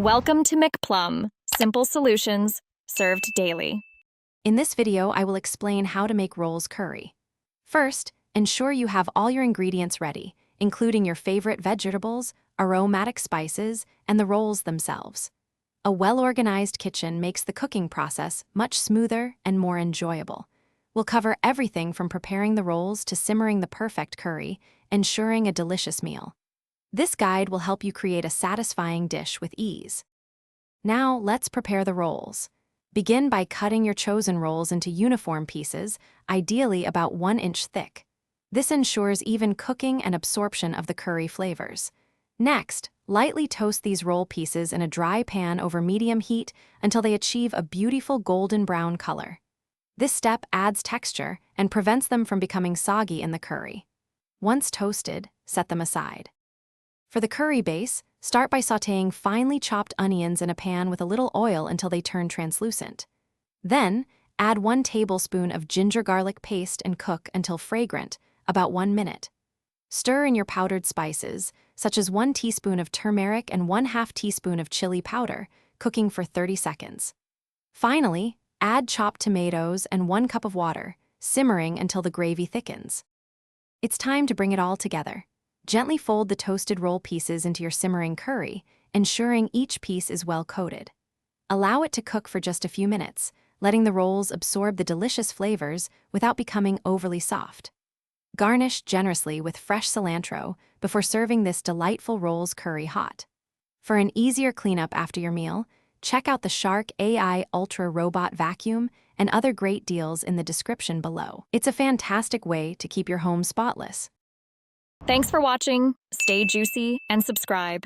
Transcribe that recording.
Welcome to McPlum, simple solutions served daily. In this video, I will explain how to make rolls curry. First, ensure you have all your ingredients ready, including your favorite vegetables, aromatic spices, and the rolls themselves. A well-organized kitchen makes the cooking process much smoother and more enjoyable. We'll cover everything from preparing the rolls to simmering the perfect curry, ensuring a delicious meal. This guide will help you create a satisfying dish with ease. Now, let's prepare the rolls. Begin by cutting your chosen rolls into uniform pieces, ideally about 1 inch thick. This ensures even cooking and absorption of the curry flavors. Next, lightly toast these roll pieces in a dry pan over medium heat until they achieve a beautiful golden brown color. This step adds texture and prevents them from becoming soggy in the curry. Once toasted, set them aside. For the curry base, start by sautéing finely chopped onions in a pan with a little oil until they turn translucent. Then, add 1 tablespoon of ginger garlic paste and cook until fragrant, about 1 minute. Stir in your powdered spices, such as 1 teaspoon of turmeric and 1/2 teaspoon of chili powder, cooking for 30 seconds. Finally, add chopped tomatoes and 1 cup of water, simmering until the gravy thickens. It's time to bring it all together. Gently fold the toasted roll pieces into your simmering curry, ensuring each piece is well coated. Allow it to cook for just a few minutes, letting the rolls absorb the delicious flavors without becoming overly soft. Garnish generously with fresh cilantro before serving this delightful rolls curry hot. For an easier cleanup after your meal, check out the Shark AI Ultra Robot Vacuum and other great deals in the description below. It's a fantastic way to keep your home spotless. Thanks for watching, stay juicy, and subscribe.